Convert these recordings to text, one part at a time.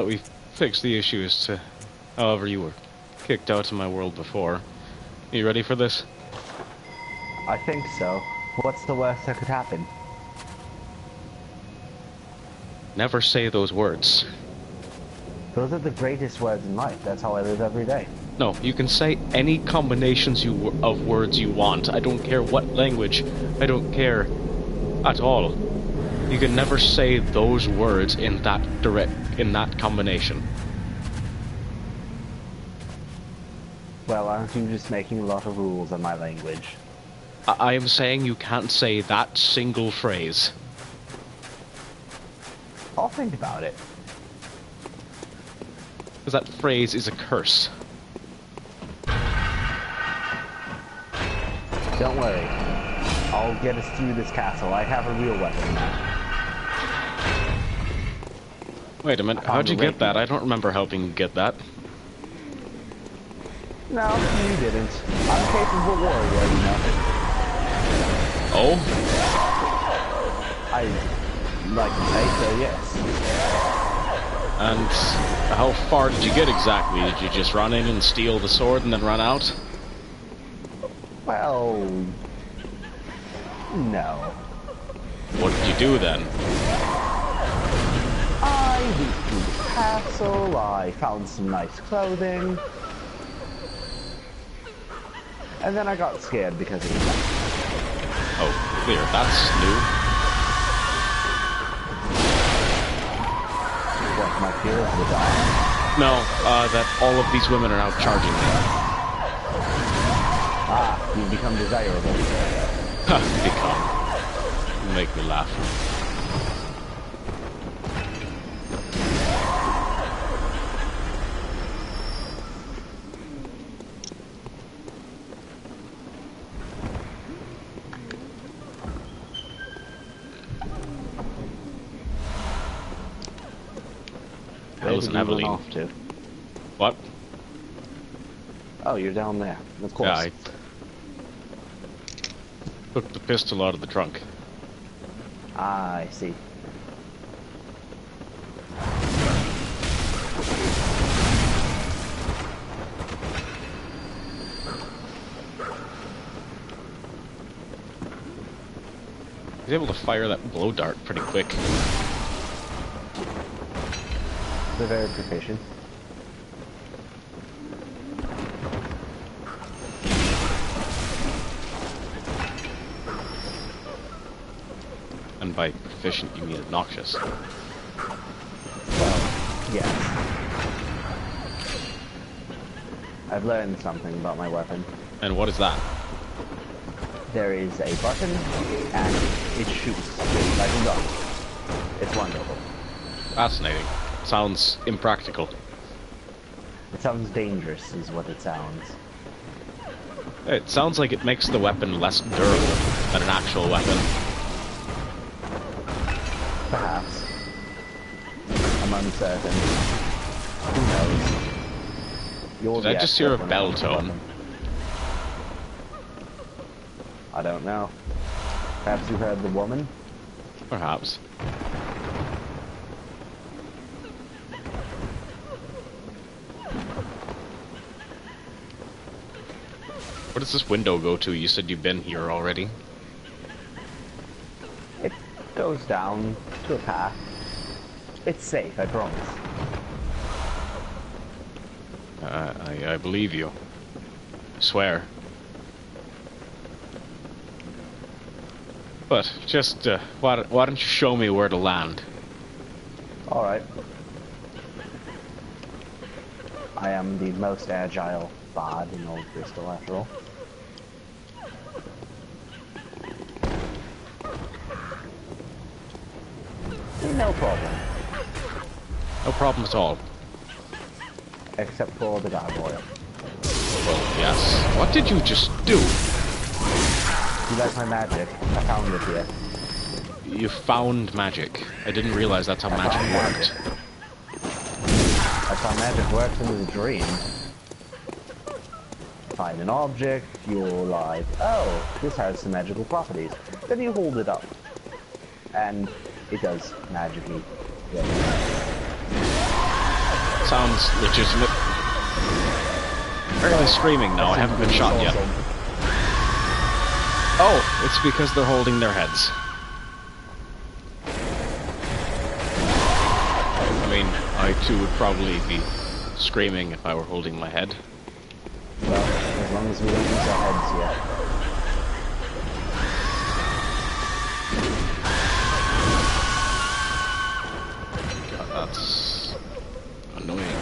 But we fixed the issue as to however you were kicked out of my world before. Are you ready for this? I think so. What's the worst that could happen? Never say those words. Those are the greatest words in life. That's how I live every day. No, you can say any combinations of words you want. I don't care what language. I don't care at all. You can never say those words in that combination. Well, aren't you just making a lot of rules on my language? I am saying you can't say that single phrase. I'll think about it. Because that phrase is a curse. Don't worry. I'll get us through this castle. I have a real weapon now. Wait a minute, how'd you get that? I don't remember helping you get that. No, you didn't. I'm a capable warrior, you know. Oh? I like to say so, yes. And how far did you get exactly? Did you just run in and steal the sword and then run out? Well, no. What did you do then? I went through the castle, I found some nice clothing, and then I got scared because of the Oh, clear. That's new. What, my fear of the dark? No, that all of these women are now charging me. Ah, you've become desirable. Ha, become. You make me laugh. That was an Evelyn. Off to? What? Oh, you're down there. Of course. Yeah, I took the pistol out of the trunk. Ah, I see. I was able to fire that blow dart pretty quick. They're very proficient. And by proficient, you mean obnoxious. Well, yes. I've learned something about my weapon. And what is that? There is a button, and it shoots like a gun. It's wonderful. Fascinating. Sounds impractical. It sounds dangerous, is what it sounds. It sounds like it makes the weapon less durable than an actual weapon. Perhaps. I'm uncertain. Who knows? You're Did I just hear a bell tone? I don't know. Perhaps you heard the woman? Perhaps. Where does this window go to? You said you've been here already. It goes down to a path. It's safe, I promise. I believe you. I swear. But just why don't you show me where to land? All right. I am the most agile bard in Old Bristol, after all. No problem. No problem at all. Except for the gargoyle. Well, yes. What did you just do? You like my magic? I found it here. You found magic. I didn't realize that's how magic worked. That's how magic works in a dream. Find an object, you're like, oh, this has some magical properties. Then you hold it up. And it does magically. Yeah. sounds legitimate. Why are they screaming now? I haven't been shot yet. Oh, it's because they're holding their heads. I mean, I too would probably be screaming if I were holding my head. Well, as long as we don't use our heads yet. God, that's annoying.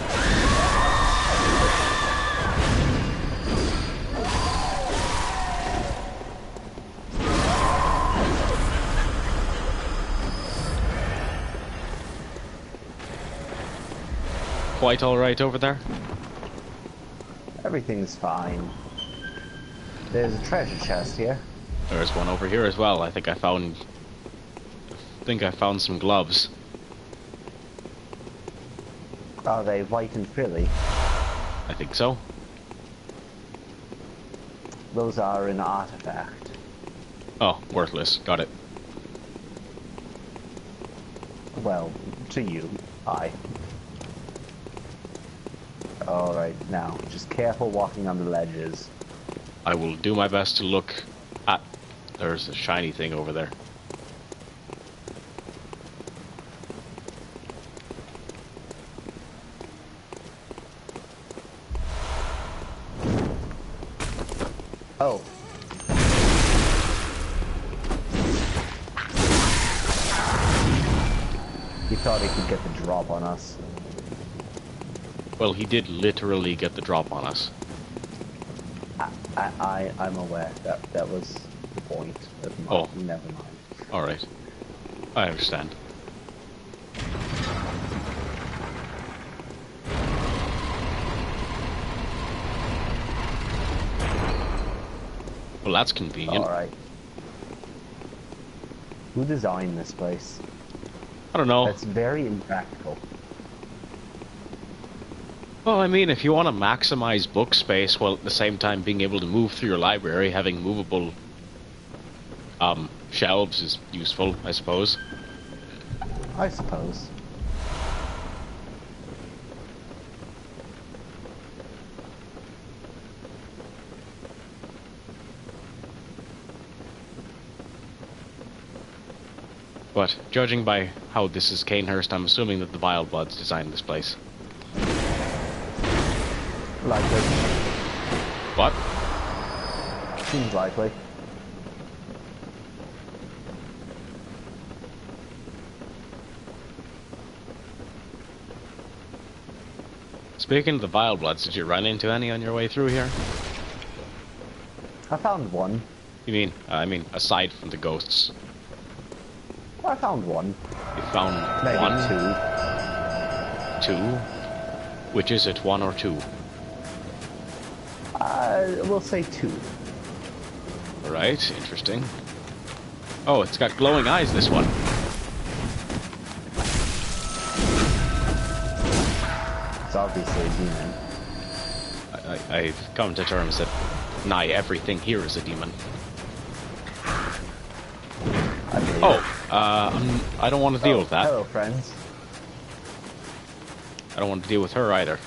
Quite alright over there? Everything's fine. There's a treasure chest here. There's one over here as well. I think I found some gloves. Are they white and frilly? I think so. Those are an artifact. Oh, worthless. Got it. Well, to you, aye. Alright, now, just careful walking on the ledges. I will do my best to look at... There's a shiny thing over there. Oh. He thought he could get the drop on us. Well, he did literally get the drop on us. I'm aware that was the point. Oh. Never mind. Alright. I understand. Well, that's convenient. Alright. Who designed this place? I don't know. That's very impractical. Well, I mean, if you want to maximize book space while at the same time being able to move through your library, having movable shelves is useful, I suppose. I suppose. But judging by how this is Cainhurst, I'm assuming that the Vile Bloods designed this place. Likely. What? Seems likely. Speaking of the Vile Bloods, did you run into any on your way through here? I found one. You mean, I mean, aside from the ghosts. I found one. You found Maybe one? two. Two? Which is it, one or two? We'll say two. Right, interesting. Oh, it's got glowing eyes, this one. It's obviously a demon. I've come to terms that nigh everything here is a demon. I believe. Oh, I don't want to deal with that. Hello, friends. I don't want to deal with her either.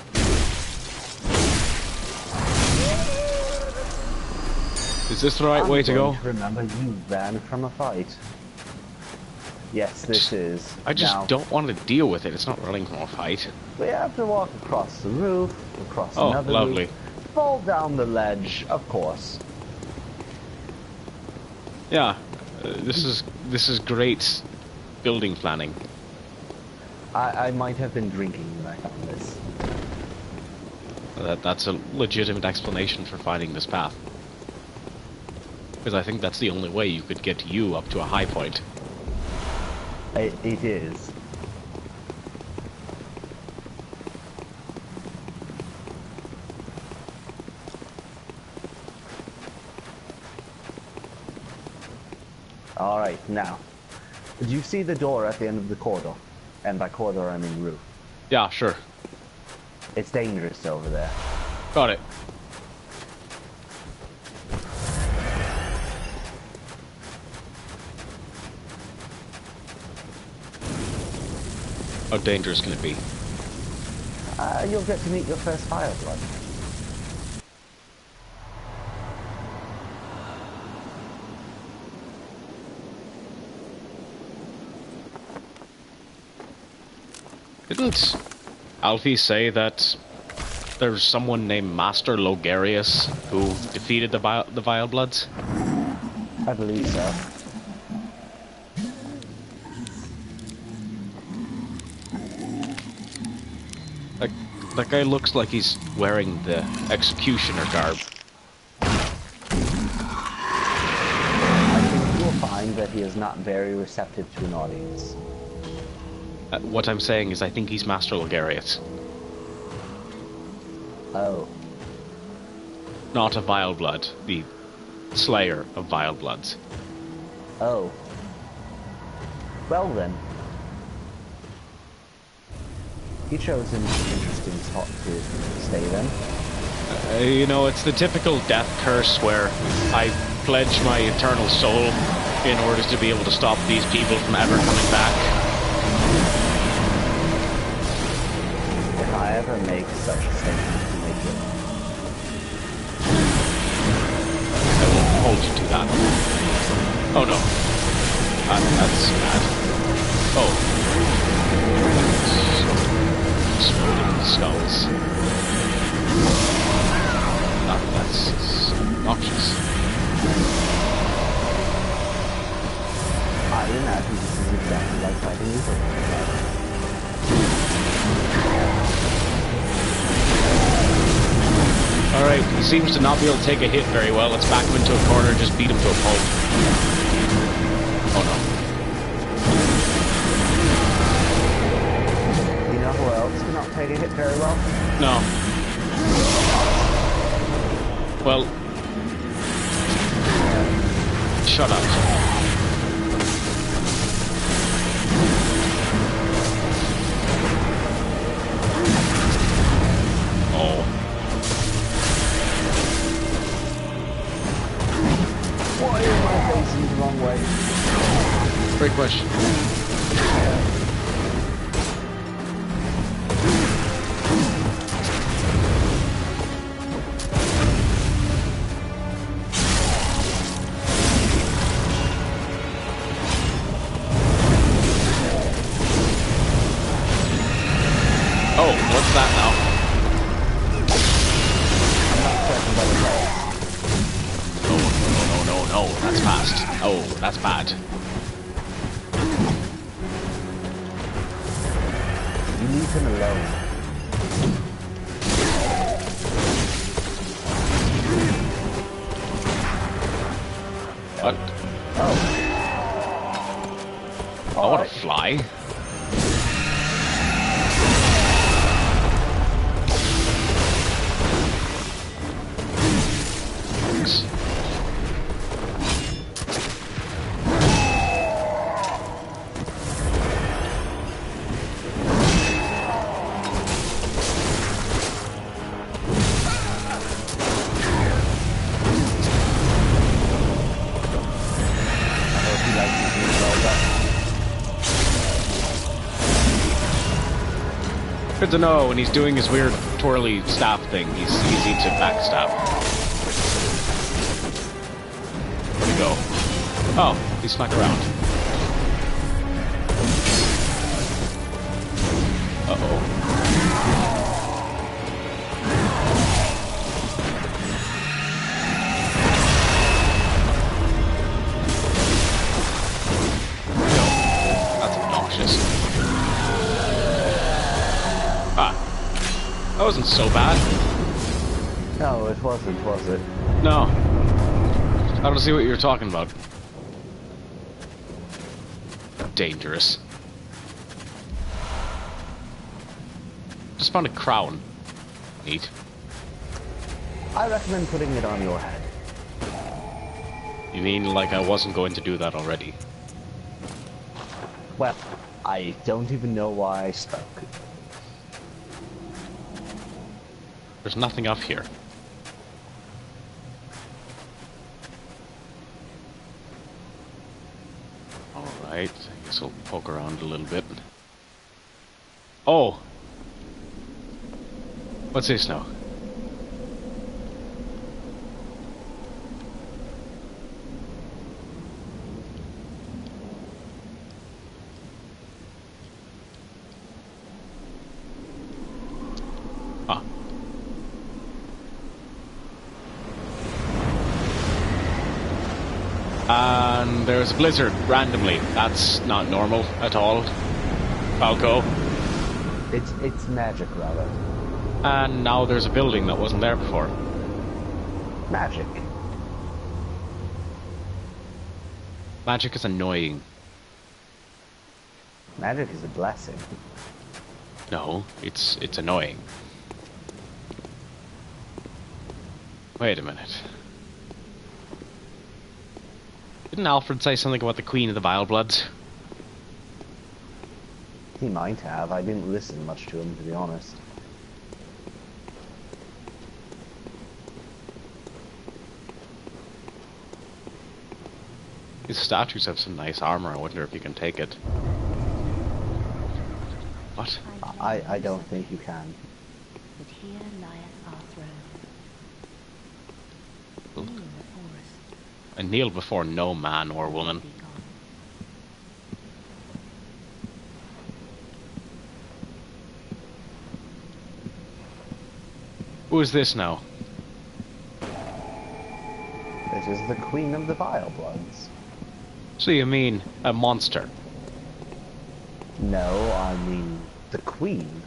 Is this the right way to go? Remember, you ran from a fight. Yes, this is. I just now, don't want to deal with it. It's not running from a fight. We have to walk across the roof, across Oh, another lovely. roof, fall down the ledge, of course. Yeah, this is great building planning. I might have been drinking when I found this. That's a legitimate explanation for finding this path. Because I think that's the only way you could get you up to a high point. It is. Alright, now. Do you see the door at the end of the corridor? And by corridor, I mean roof. Yeah, sure. It's dangerous over there. Got it. How dangerous can it be? You'll get to meet your first Fireblood. Didn't Alfie say that there's someone named Master Logarius who defeated the Vile Bloods? I believe so. That guy looks like he's wearing the executioner garb. I think you will find that he is not very receptive to an audience. What I'm saying is I think he's Master Logarius. Oh. Not a Vile Blood, the slayer of Vile Bloods. Oh. Well then. He chose an interesting spot to stay then. You know, it's the typical death curse where I pledge my eternal soul in order to be able to stop these people from ever coming back. If I ever make such a statement, to make it. I will hold you to that. Oh no. That's bad. Oh. Exploding skulls. That's obnoxious. I imagine this is exactly like fighting evil. Alright, he seems to not be able to take a hit very well. Let's back him into a corner and just beat him to a pulp. Oh no. You know who else cannot take a hit very well? No. Well... Shut up. Oh. Why am I facing the wrong way? Great question. Oh, what's that now? I'm not certain what it is. No, that's fast. Oh, that's bad. You leave him alone. What? Oh. I want to fly. Good to know when he's doing his weird twirly staff thing, he's easy to backstab. Where'd he go? Oh, he snuck around. Uh-oh. That's obnoxious. That wasn't so bad. No, it wasn't, was it? No. I don't see what you're talking about. Dangerous. Just found a crown. Neat. I recommend putting it on your head. You mean like I wasn't going to do that already? Well, I don't even know why I spoke. There's nothing up here. Alright, I guess I'll poke around a little bit. Oh! What's this now? Ah. And there's a blizzard randomly. That's not normal at all. Falco. It's magic, rather. And now there's a building that wasn't there before. Magic. Magic is annoying. Magic is a blessing. No, it's annoying. Wait a minute. Didn't Alfred say something about the Queen of the Vile Bloods? He might have. I didn't listen much to him, to be honest. These statues have some nice armor. I wonder if you can take it. What? I don't think you can. But here lieth our throne. Ooh. In the forest. I kneel before no man or woman. Be gone. Who is this now? This is the Queen of the Vile Bloods. So you mean a monster? No, I mean the Queen.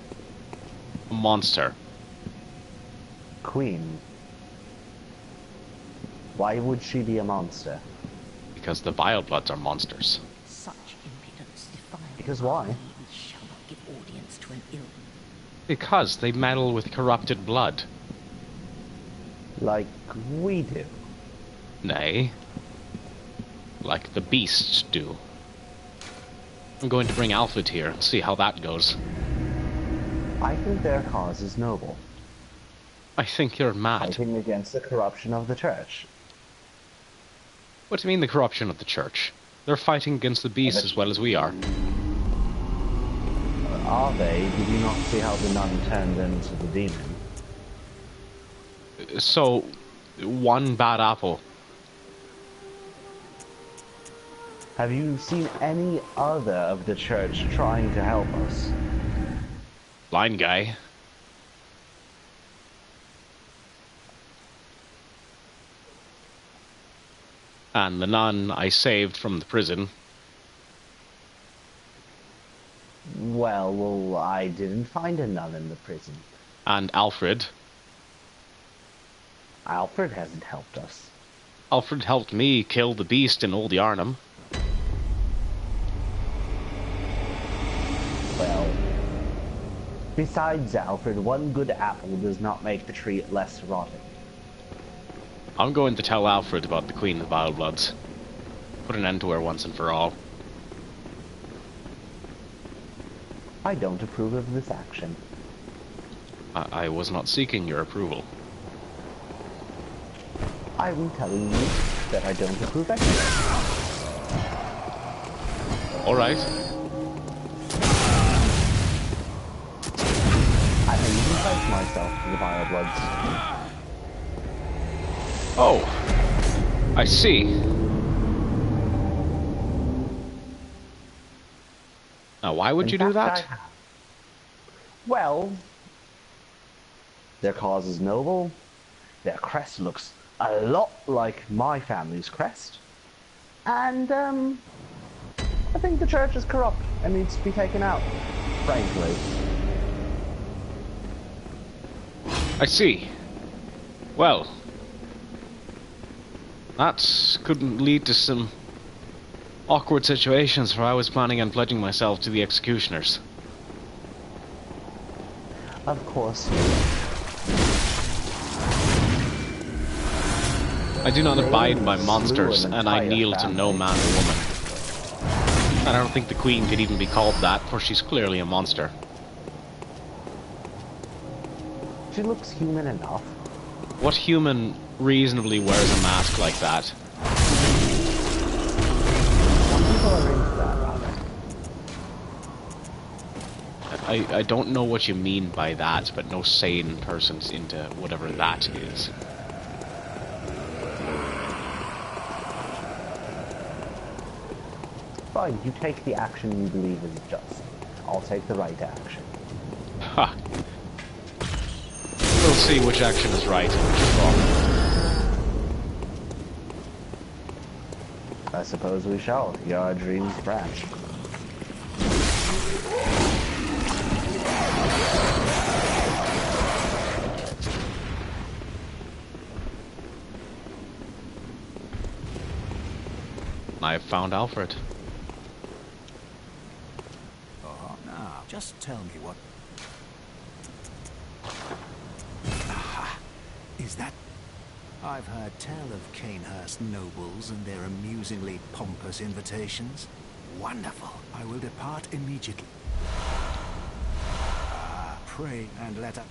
A monster. Queen. Why would she be a monster? Because the Vile Bloods are monsters. Such impudence defile. Because why? We shall not give audience to an ill. Because they meddle with corrupted blood. Like we do. Nay. Like the beasts do. I'm going to bring Alfred here and see how that goes. I think their cause is noble. I think you're mad. Fighting against the corruption of the church. What do you mean the corruption of the church? They're fighting against the beasts as well as we are. Are they? Did you not see how the nun turned into the demon? So, one bad apple. Have you seen any other of the church trying to help us? Blind guy. And the nun I saved from the prison. Well, I didn't find a nun in the prison. And Alfred. Alfred hasn't helped us. Alfred helped me kill the beast in Old Yarnum. Well, besides Alfred, one good apple does not make the tree less rotten. I'm going to tell Alfred about the Queen of the Vile Bloods. Put an end to her once and for all. I don't approve of this action. I was not seeking your approval. I'm telling you that I don't approve anyway. Alright. I may even pledge myself to the Vile Bloods. Oh! I see. Now, why would you do that? Well, their cause is noble. Their crest looks a lot like my family's crest. And, I think the church is corrupt and needs to be taken out, frankly. I see. Well, that could lead to some awkward situations where I was planning on pledging myself to the executioners. Of course. I do not abide by monsters, and I kneel to no man or woman. And I don't think the Queen could even be called that, for she's clearly a monster. She looks human enough. What human reasonably wears a mask like that? Some people are into that, rather. I I don't know what you mean by that, but no sane person's into whatever that is. Fine, you take the action you believe is just. I'll take the right action. Ha! We'll see which action is right and which is wrong. I suppose we shall. Your dreams branch. I've found Alfred. Oh, now, just tell me what... Aha! Is that... I've heard tell of Cainworst nobles and their amusingly pompous invitations. Wonderful. I will depart immediately. Pray and let us...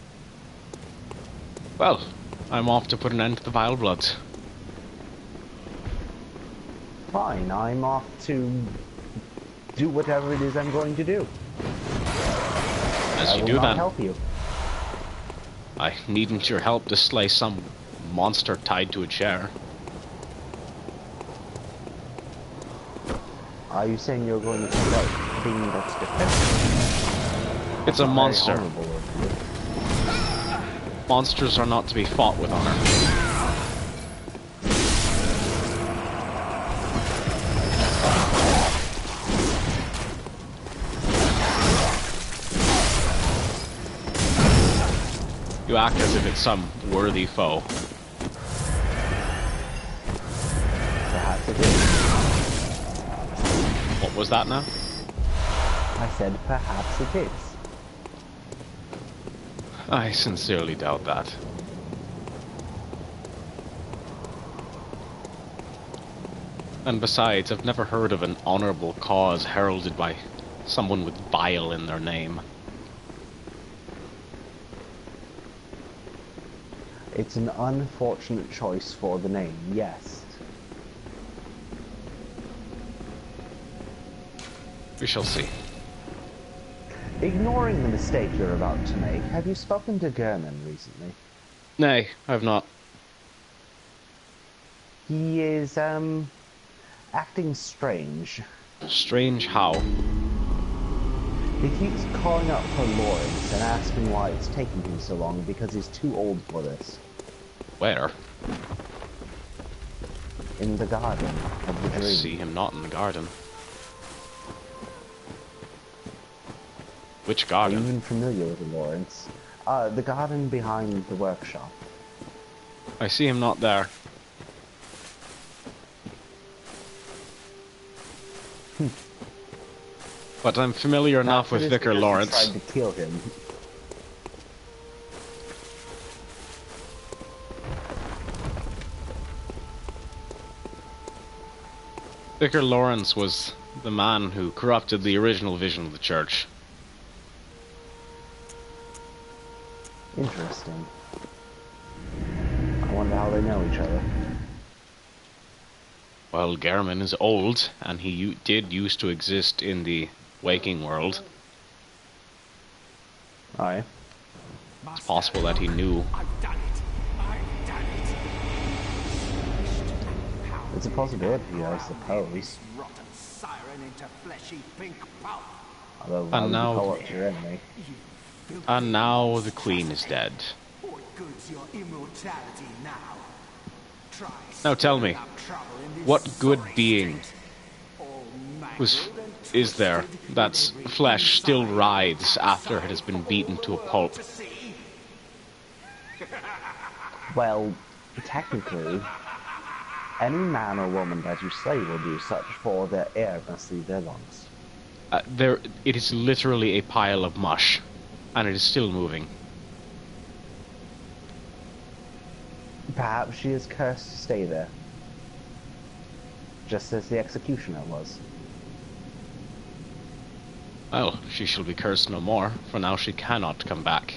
Well, I'm off to put an end to the Vile Bloods. Fine, I'm off to do whatever it is I'm going to do. As I you will do not then. help you. I needn't your help to slay some monster tied to a chair. Are you saying you're going to fight a thing that's defensive? It's a Very monster. honorable of you. Monsters are not to be fought with honor. You act as if it's some worthy foe. Perhaps it is. What was that now? I said perhaps it is. I sincerely doubt that. And besides, I've never heard of an honorable cause heralded by someone with vile in their name. It's an unfortunate choice for the name, yes. We shall see. Ignoring the mistake you're about to make, have you spoken to German recently? Nay, I've not. He is, acting strange. Strange how? He keeps calling up for Lawrence and asking why it's taking him so long because he's too old for this. Where? In the garden of the I dream. see him not in the garden. Which Are you garden? even familiar with Lawrence? The garden behind the workshop. I see him not there. But I'm familiar enough with Perhaps it is Vicar because you Lawrence. tried to kill him. Vicar Lawrence was the man who corrupted the original vision of the church. Interesting. I wonder how they know each other. Well, Gehrman is old, and he did used to exist in the waking world. Aye. It's possible that he knew. I've done it. I've done it. It's a possibility, I suppose. This rotten siren into fleshy pink pulp. Although, why And would you now- call up your enemy? And now the queen is dead. What good's your immortality now? Try Now tell me, stirring up trouble in this what good sorry being street. All was mangled and is there twisted that's with every flesh still inside writhes after it outside has been for beaten all to a the world pulp? to see? Well, technically, any man or woman that you slay will do such, for their air must leave their lungs. It is literally a pile of mush, and it is still moving. Perhaps she is cursed to stay there. Just as the executioner was. Well, she shall be cursed no more, for now she cannot come back.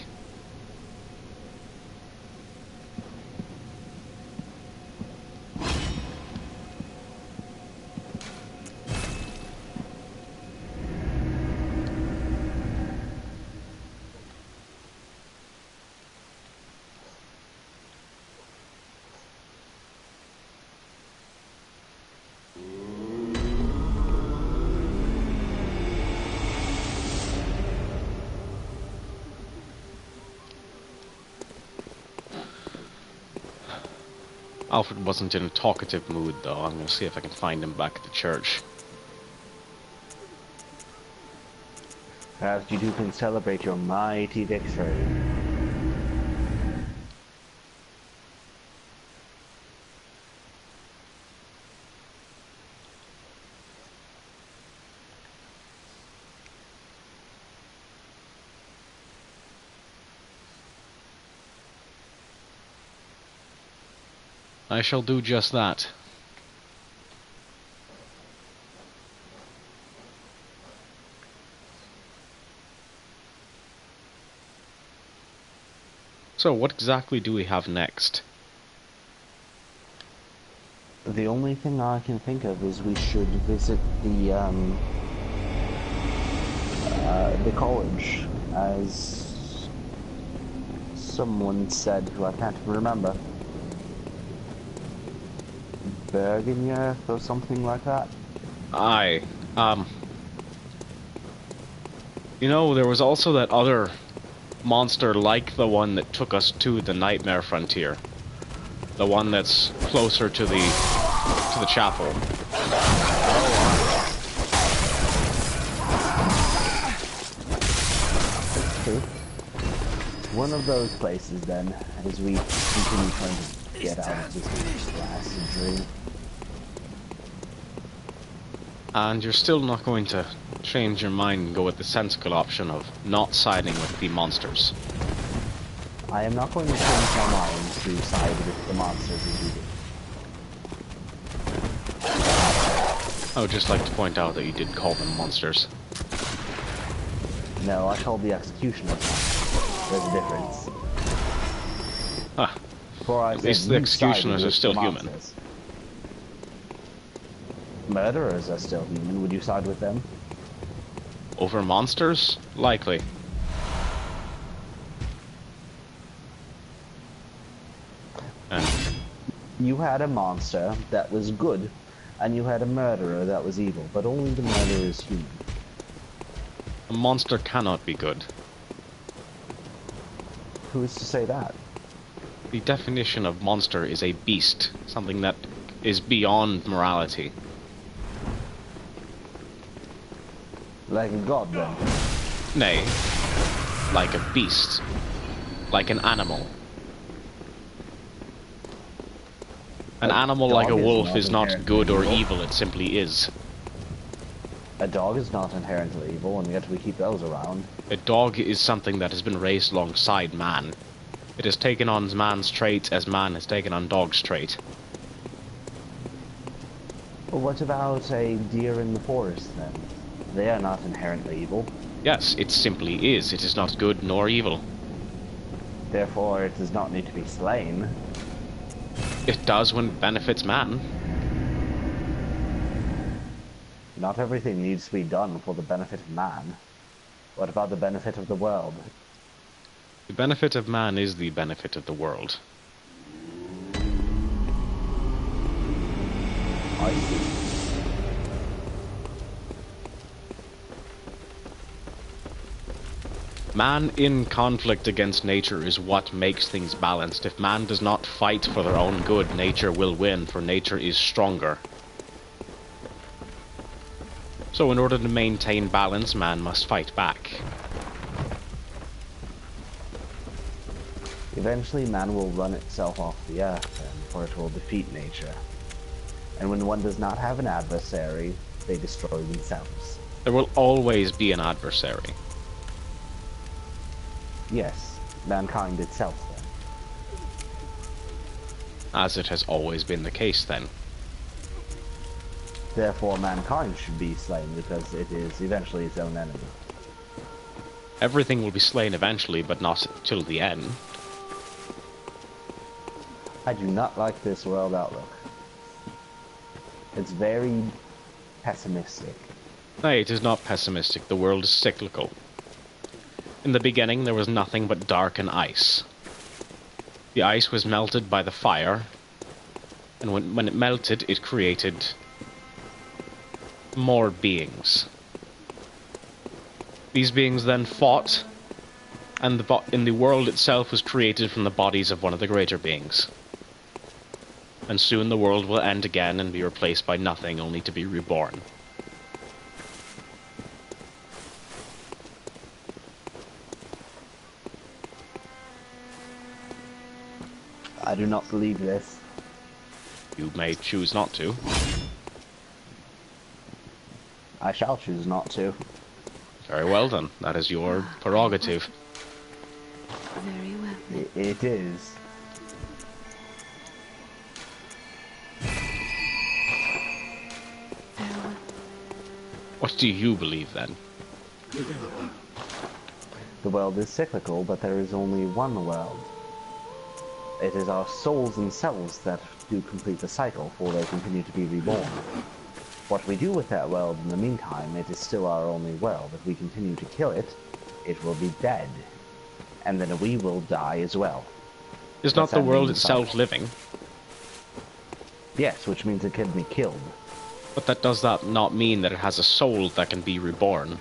Alfred wasn't in a talkative mood, though. I'm gonna see if I can find him back at the church. Perhaps you two can celebrate your mighty victory. I shall do just that. So, what exactly do we have next? The only thing I can think of is we should visit the college, as someone said, who I can't remember. Bergenyev or something like that. Aye. You know, there was also that other monster like the one that took us to the Nightmare Frontier. The one that's closer to the chapel. Okay. One of those places then, as we continue trying to get out of this glass dream. And you're still not going to change your mind and go with the sensible option of not siding with the monsters. I am not going to change my mind to side with the monsters as you do. I would just like to point out that you did call them monsters. No, I called the executioners monsters. There's a difference. Ah, For I at said least the you executioners sided are with still the human. monsters. Murderers are still human. Would you side with them? Over monsters? Likely. And You had a monster that was good, and you had a murderer that was evil, but only the murderer is human. a monster cannot be good. Who is to say that? The definition of monster is a beast, something that is beyond morality. Like a god, then? Nay, like a beast. Like an animal. An animal like a dog is wolf not is not inherently good or evil. evil, it simply is. A dog is not inherently evil, and yet we keep those around. A dog is something that has been raised alongside man. It has taken on man's traits as man has taken on dog's trait. But what about a deer in the forest, then? They are not inherently evil. Yes, it simply is. It is not good nor evil. Therefore, it does not need to be slain. It does when it benefits man. Not everything needs to be done for the benefit of man. What about the benefit of the world? The benefit of man is the benefit of the world. I see. Man in conflict against nature is what makes things balanced. If man does not fight for their own good, nature will win, for nature is stronger. So in order to maintain balance, man must fight back. Eventually, man will run itself off the earth, and for it will defeat nature. And when one does not have an adversary, they destroy themselves. There will always be an adversary. Yes, mankind itself, then. As it has always been the case, then. Therefore, mankind should be slain, because it is eventually its own enemy. Everything will be slain eventually, but not till the end. I do not like this world outlook. It's very pessimistic. Nay, it is not pessimistic. The world is cyclical. In the beginning, there was nothing but dark and ice. The ice was melted by the fire, and when it melted, it created more beings. These beings then fought, and the world itself was created from the bodies of one of the greater beings. And soon the world will end again and be replaced by nothing, only to be reborn. I do not believe this. You may choose not to. I shall choose not to. Very well then, that is your prerogative. Very well. It is. Very well. What do you believe then? The world is cyclical, but there is only one world. It is our souls themselves that do complete the cycle, for they continue to be reborn. What we do with that world in the meantime, it is still our only world. If we continue to kill it, it will be dead. And then we will die as well. Is not What's the that world mean, itself Simon? living? Yes, which means it can be killed. But that does that not mean that it has a soul that can be reborn?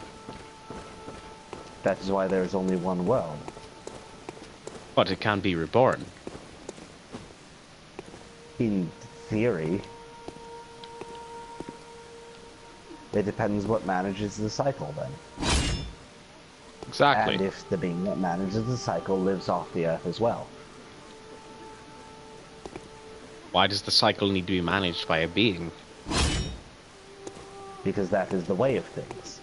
That is why there is only one world. But it can be reborn. In theory. It depends what manages the cycle then. Exactly. And if the being that manages the cycle lives off the earth as well. Why does the cycle need to be managed by a being? Because that is the way of things.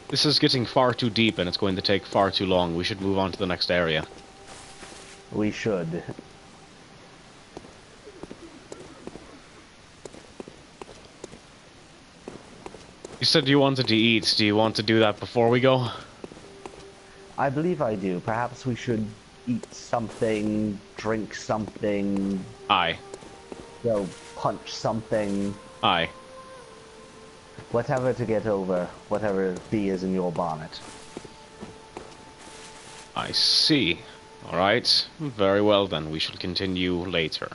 This is getting far too deep and it's going to take far too long. We should move on to the next area. We should. You said you wanted to eat. Do you want to do that before we go? I believe I do. Perhaps we should eat something, drink something, Aye. go punch something. Aye. Whatever to get over whatever bee is in your bonnet. I see. Alright. Very well then. We shall continue later.